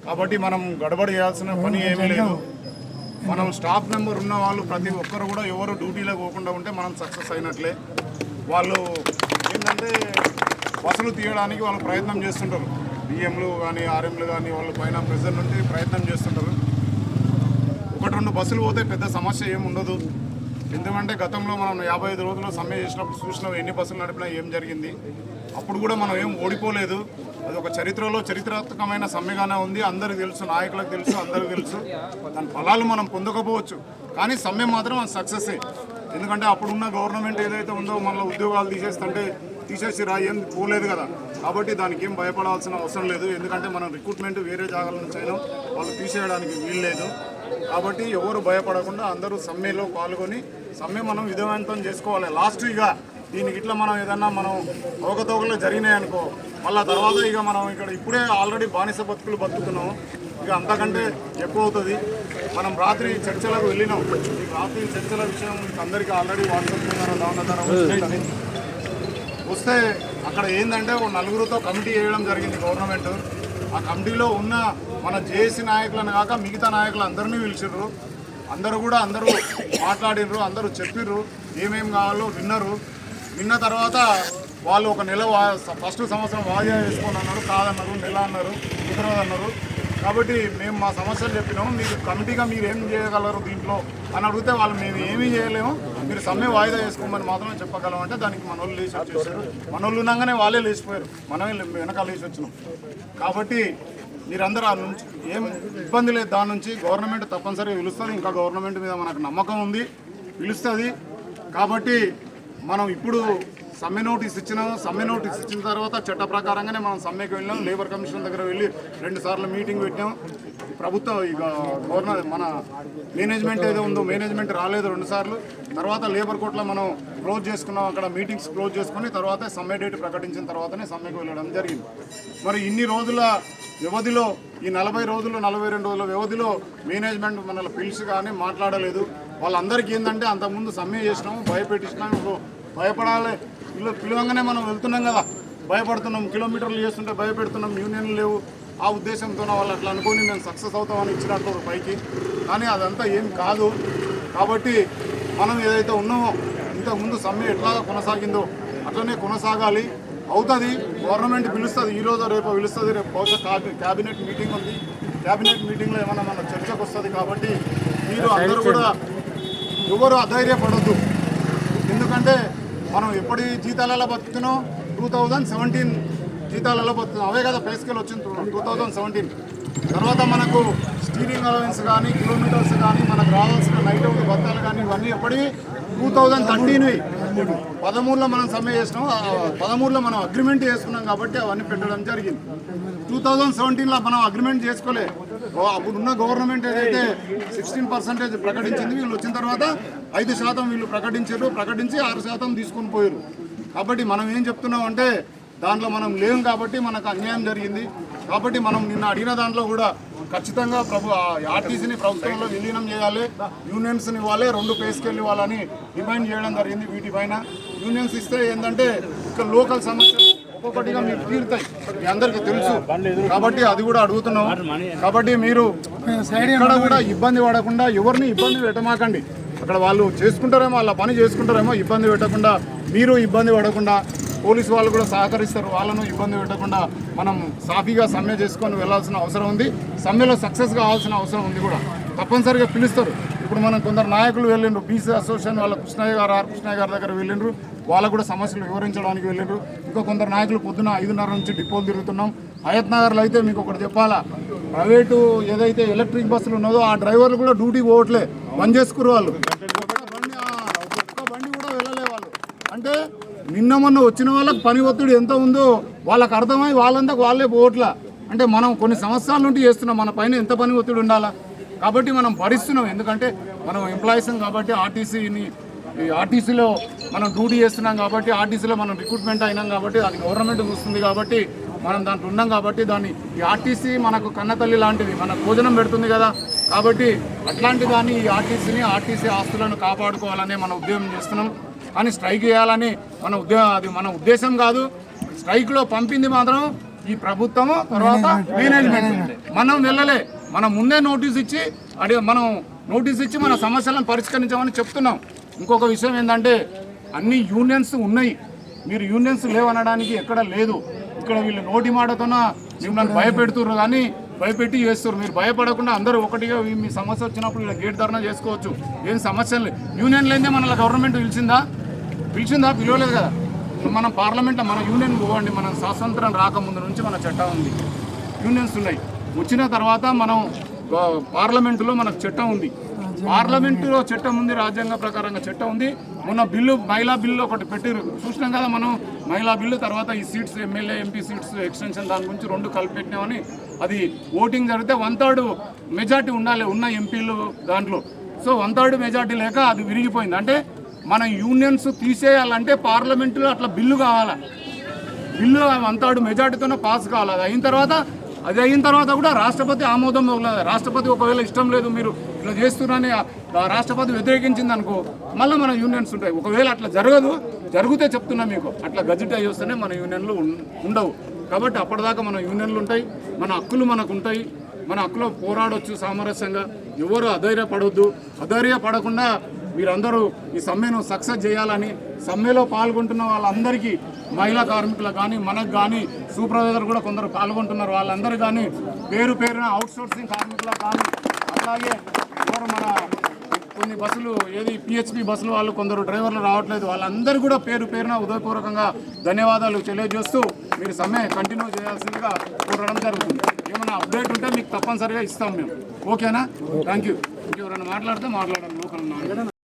కాబట్టి మనం గడబడి చేయాల్సిన పని ఏమీ లేదు. మనం స్టాఫ్ మెంబర్ ఉన్న వాళ్ళు ప్రతి ఒక్కరు కూడా ఎవరు డ్యూటీలో పోకుండా ఉంటే మనం సక్సెస్ అయినట్లే. వాళ్ళు ఏంటంటే బస్సులు తీయడానికి వాళ్ళు ప్రయత్నం చేస్తుంటారు. డిఎంలు కానీ ఆర్ఎంలు కానీ వాళ్ళ పైన ప్రెజర్ నుండి ప్రయత్నం చేస్తుంటారు. 1-2 బస్సులు పోతే పెద్ద సమస్య ఏమి ఉండదు. ఎందుకంటే గతంలో మనం 55 రోజుల్లో సమ్మె చేసినప్పుడు చూసినాం ఎన్ని బస్సులు నడిపినా ఏం జరిగింది. అప్పుడు కూడా మనం ఏం ఓడిపోలేదు. అది ఒక చరిత్రలో చరిత్రాత్మకమైన సమ్మెగానే ఉంది. అందరికీ తెలుసు, నాయకులకు తెలుసు, అందరికీ తెలుసు. దాని ఫలాలు మనం పొందకపోవచ్చు, కానీ సమ్మె మాత్రం అది సక్సెస్. ఎందుకంటే అప్పుడున్న గవర్నమెంట్ ఏదైతే ఉందో మళ్ళీ ఉద్యోగాలు తీసేసిరా ఏం పోలేదు కదా. కాబట్టి దానికి ఏం భయపడాల్సిన అవసరం లేదు. ఎందుకంటే మనం రిక్రూట్మెంట్ వేరే జాగాల నుంచి అయినా వాళ్ళు తీసేయడానికి వీల్లేదు. కాబట్టి ఎవరు భయపడకుండా అందరూ సమ్మెలో పాల్గొని సమ్మె మనం విజయవంతం చేసుకోవాలి. లాస్ట్ ఇక దీనికి ఇట్లా మనం ఏదన్నా మనం అవకతవకలు జరిగినాయనుకో మళ్ళీ తర్వాత ఇక మనం ఇక్కడ ఇప్పుడే ఆల్రెడీ బానిస బతుకులు బతుకుతున్నాం. ఇక అంతకంటే ఎక్కువ అవుతుంది. మనం రాత్రి చర్చలకు వెళ్ళినాం. ఈ రాత్రి చర్చల విషయం అందరికీ ఆల్రెడీ వాట్సాప్ ద్వారా వస్తే అక్కడ ఏంటంటే ఒక 4గురితో కమిటీ వేయడం జరిగింది గవర్నమెంట్. ఆ కమిటీలో ఉన్న మన జేఏసీ నాయకులను కాక మిగతా నాయకులు అందరినీ పిలిచిర్రు. అందరూ మాట్లాడిర్రు, అందరూ చెప్పిర్రు ఏమేమి కావాలో విన్న తర్వాత వాళ్ళు ఒక నెల ఫస్ట్ సంవత్సరం వాయిదా వేసుకొని అన్నారు. కాదన్నారు, నెల అన్నారు, కుదరదన్నారు. కాబట్టి మేము మా సమస్యలు చెప్పినాము. మీరు కమిటీగా మీరు ఏం చేయగలరు దీంట్లో అని అడిగితే వాళ్ళు మేము ఏమీ చేయలేము, మీరు సమ్మె వాయిదా వేసుకోమని మాత్రమే చెప్పగలం. అంటే దానికి మనోళ్ళు లేచి వచ్చేసారు. మనోళ్ళు ఉన్నాగానే వాళ్ళే లేచిపోయారు, మనమే వెనకాల లేచి వచ్చినాం. కాబట్టి మీరందరూ ఆ నుంచి ఏం ఇబ్బంది లేదు. దాని నుంచి గవర్నమెంట్ తప్పనిసరిగా పిలుస్తుంది. ఇంకా గవర్నమెంట్ మీద మనకు నమ్మకం ఉంది, పిలుస్తుంది. కాబట్టి మనం ఇప్పుడు సమ్మె నోటీస్ ఇచ్చిన తర్వాత చట్ట ప్రకారంగానే మనం సమ్మెకి వెళ్ళాం. లేబర్ కమిషన్ దగ్గర వెళ్ళి 2 సార్లు మీటింగ్ పెట్టాం. ప్రభుత్వం ఇక మన మేనేజ్మెంట్ ఏదో ఉందో మేనేజ్మెంట్ రాలేదు 2 సార్లు. తర్వాత లేబర్ కోర్టులో మనం క్లోజ్ చేసుకున్నాం. అక్కడ మీటింగ్స్ క్లోజ్ చేసుకుని తర్వాత సమ్మె డేట్ ప్రకటించిన తర్వాతనే సమ్మెకి వెళ్ళడం జరిగింది. మరి ఇన్ని రోజుల వ్యవధిలో ఈ 40 రోజులు 42 రోజుల వ్యవధిలో మేనేజ్మెంట్ మనల్ని పిలిచి కానీ మాట్లాడలేదు. వాళ్ళందరికీ ఏంటంటే అంతకుముందు సమ్మె చేసినాము, భయపెట్టించినాము. భయపడాలి పిలవంగానే మనం వెళ్తున్నాం కదా, భయపడుతున్నాం. కిలోమీటర్లు చేస్తుంటే భయపెడుతున్నాం. యూనియన్లు లేవు. ఆ ఉద్దేశంతో వాళ్ళు అట్లా అనుకొని మేము సక్సెస్ అవుతామని ఇచ్చినట్టు పైకి, కానీ అదంతా ఏం కాదు. కాబట్టి మనం ఏదైతే ఉన్నామో ఇంతకుముందు సమ్మె ఎట్లా కొనసాగిందో అట్లనే కొనసాగాలి. అవుతుంది. గవర్నమెంట్ పిలుస్తుంది, ఈరోజు రేపు పిలుస్తుంది. రేపు బహుశా క్యాబినెట్ మీటింగ్ ఉంది. క్యాబినెట్ మీటింగ్లో ఏమైనా మన చర్చకు వస్తుంది. కాబట్టి మీరు అందరూ కూడా ఎవరు అధైర్యపడద్దు. ఎందుకంటే మనం ఎప్పటి జీతాలలో బతుకుతున్నాం 2017 జీతాలలో బతుకుతున్నాం. అవే కదా పే స్కేల్ వచ్చింది 2017. తర్వాత మనకు స్టీరింగ్ అలవెన్స్ కానీ కిలోమీటర్స్ కానీ మనకు రావాల్సిన నైట్ అవుట్ భత్తాలు కానీ ఇవన్నీ ఎప్పటివి 2013 13లో మనం సమ్మె చేసినాం. 13లో మనం అగ్రిమెంట్ చేసుకున్నాం కాబట్టి అవన్నీ పెట్టడం జరిగింది. 2017లో మనం అగ్రిమెంట్ చేసుకోలే. అప్పుడున్న గవర్నమెంట్ ఏదైతే 16% ప్రకటించింది, వీళ్ళు వచ్చిన తర్వాత 5% వీళ్ళు ప్రకటించి 6% తీసుకొని పోయారు. కాబట్టి మనం ఏం చెప్తున్నాం అంటే దాంట్లో మనం లేం కాబట్టి మనకు అన్యాయం జరిగింది. కాబట్టి మనం నిన్న అడిగిన దాంట్లో కూడా ఖచ్చితంగా ఆర్టీసీని ప్రభుత్వంలో విలీనం చేయాలి, యూనియన్స్ని ఇవ్వాలి, 2 పే స్కేల్ ఇవ్వాలని డిమాండ్ చేయడం జరిగింది. వీటిపైన యూనియన్స్ ఇస్తే ఏంటంటే ఇక్కడ లోకల్ సమస్యలు ఒక్కొక్కటిగా మీకు తీరుతాయి, మీ అందరికీ తెలుసు. కాబట్టి అది కూడా అడుగుతున్నాం. కాబట్టి మీరు ఇక్కడ కూడా ఇబ్బంది పడకుండా ఎవరిని ఇబ్బంది పెట్టమాకండి. అక్కడ వాళ్ళు చేసుకుంటారేమో, వాళ్ళ పని చేసుకుంటారేమో, ఇబ్బంది పెట్టకుండా మీరు ఇబ్బంది పడకుండా పోలీసు వాళ్ళు కూడా సహకరిస్తారు. వాళ్ళను ఇబ్బంది పెట్టకుండా మనం సాఫీగా సమ్మె చేసుకొని వెళ్లాల్సిన అవసరం ఉంది. సమ్మెలో సక్సెస్ కావాల్సిన అవసరం ఉంది కూడా. తప్పనిసరిగా పిలుస్తారు. ఇప్పుడు మనం కొందరు నాయకులు వెళ్ళిండ్రు, బీసీ అసోసియేషన్ వాళ్ళ కృష్ణయ్య గారి దగ్గర వెళ్ళిండ్రు. వాళ్ళకు కూడా సమస్యలు వివరించడానికి వెళ్ళిండ్రు. ఇంకా కొందరు నాయకులు పొద్దున 5:30 నుంచి డిపోలు తిరుగుతున్నాం. హయత్ నగర్లో అయితే మీకు ఒకటి చెప్పాలా, ప్రైవేటు ఏదైతే ఎలక్ట్రిక్ బస్సులు ఉన్నదో ఆ డ్రైవర్లు కూడా డ్యూటీ పోవట్లే, బంద్ చేసుకురు. వాళ్ళు ఒక్క బండి కూడా వెళ్ళలే వాళ్ళు. అంటే నిన్న మొన్న వచ్చిన వాళ్ళకి పని ఒత్తిడి ఎంత ఉందో వాళ్ళకి అర్థమై వాళ్ళంతకు వాళ్ళే పోవట్లా. అంటే మనం కొన్ని సంవత్సరాల నుండి చేస్తున్నాం, మన పైన ఎంత పని ఒత్తిడి ఉండాలా. కాబట్టి మనం భరిస్తున్నాం. ఎందుకంటే మనం ఎంప్లాయీస్ కాబట్టి ఆర్టీసీలో మనం డ్యూటీ చేస్తున్నాం కాబట్టి, ఆర్టీసీలో మనం రిక్రూట్మెంట్ అయినాం కాబట్టి, అది గవర్నమెంట్ చూస్తుంది కాబట్టి మనం దాంట్లో ఉన్నాం కాబట్టి దాన్ని ఈ ఆర్టీసీ మనకు కన్నతల్లి లాంటిది, మనకు భోజనం పెడుతుంది కదా. కాబట్టి అట్లాంటి దాన్ని ఈ ఆర్టీసీ ఆస్తులను కాపాడుకోవాలనే మన ఉద్యమం చేస్తున్నాం. కానీ స్ట్రైక్ చేయాలని అది మన ఉద్దేశం కాదు. స్ట్రైక్లో పంపింది మాత్రం ఈ ప్రభుత్వము, తర్వాత మేనేజ్మెంట్. మనం వెళ్ళలే, మనం ముందే నోటీస్ ఇచ్చి మన సమస్యలను పరిష్కరించామని చెప్తున్నాం. ఇంకొక విషయం ఏంటంటే అన్ని యూనియన్స్ ఉన్నాయి, మీరు యూనియన్స్ లేవనడానికి ఎక్కడ లేదు. ఇక్కడ వీళ్ళు నోటి మాటతోన మిమ్మల్ని భయపెడుతున్నారు, కానీ భయపెట్టి చేస్తారు. మీరు భయపడకుండా అందరూ ఒకటిగా మీ సమస్య వచ్చినప్పుడు ఇలా గేట్ ధర్నా చేసుకోవచ్చు. ఏం సమస్యలు లేదు. యూనియన్ లేదే మన గవర్నమెంట్ పిలిచిందా? పిలవలేదు కదా. మనం పార్లమెంట్లో మన యూనియన్ పోవండి. మనం స్వాతంత్రం రాకముందు నుంచి మన చట్టం ఉంది, యూనియన్స్ ఉన్నాయి. వచ్చిన తర్వాత మనం పార్లమెంటులో మనకు చట్టం ఉంది, పార్లమెంటులో చట్టం ఉంది, రాజ్యాంగ ప్రకారంగా చట్టం ఉంది. మొన్న బిల్లు, మహిళా బిల్లు ఒకటి పెట్టారు, చూసినాం కదా మనం. మహిళా బిల్లు తర్వాత ఈ seats, MLA MP seats extension, దాని గురించి 2 కలిపి పెట్టినామని. అది ఓటింగ్ జరిగితే 1/3 మెజార్టీ ఉండాలి ఉన్న ఎంపీలు దాంట్లో. సో 1/3 మెజార్టీ లేక అది విరిగిపోయింది. అంటే మన యూనియన్స్ తీసేయాలంటే పార్లమెంటులో అట్లా బిల్లు కావాలా, బిల్లు 1/3 మెజార్టీతోనే పాస్ కావాలి. అది అయిన తర్వాత కూడా రాష్ట్రపతి ఆమోదం ఇవ్వలేదు. రాష్ట్రపతి ఒకవేళ ఇష్టం లేదు, మీరు ఇట్లా చేస్తున్నారని రాష్ట్రపతి వ్యతిరేకించింది అనుకో, మళ్ళీ మన యూనియన్స్ ఉంటాయి. ఒకవేళ అట్లా జరిగితే చెప్తున్నా మీకు, అట్లా గజెట్ అయ్యి వస్తేనే మన యూనియన్లు ఉండవు. కాబట్టి అప్పటిదాకా మన యూనియన్లు ఉంటాయి, మన హక్కులు మనకు ఉంటాయి, మన హక్కులో పోరాడొచ్చు సామరస్యంగా. ఎవరు అధైర్యపడకుండా మీరందరూ ఈ సమ్మెను సక్సెస్ చేయాలని, సమ్మెలో పాల్గొంటున్న వాళ్ళందరికీ, మహిళా కార్మికులకు కానీ, మనకు కానీ, సూపర్వైజర్ కూడా కొందరు పాల్గొంటున్నారు, వాళ్ళందరూ కానీ పేరున అవుట్సోర్సింగ్ కార్మికులకు కానీ, అలాగే ఎవరు మన కొన్ని బస్సులు పిహెచ్పి బస్సులు వాళ్ళు కొందరు డ్రైవర్లు రావట్లేదు, వాళ్ళందరూ కూడా పేరున ఉదయపూర్వకంగా ధన్యవాదాలు తెలియజేస్తూ మీరు సమ్మె కంటిన్యూ చేయాల్సిందిగా కోరడం జరుగుతుంది. ఏమైనా అప్డేట్ ఉంటే మీకు తప్పనిసరిగా ఇస్తాం మేము. ఓకేనా? Thank you. ఎవరైనా మాట్లాడితే మాట్లాడాలి లోకల్.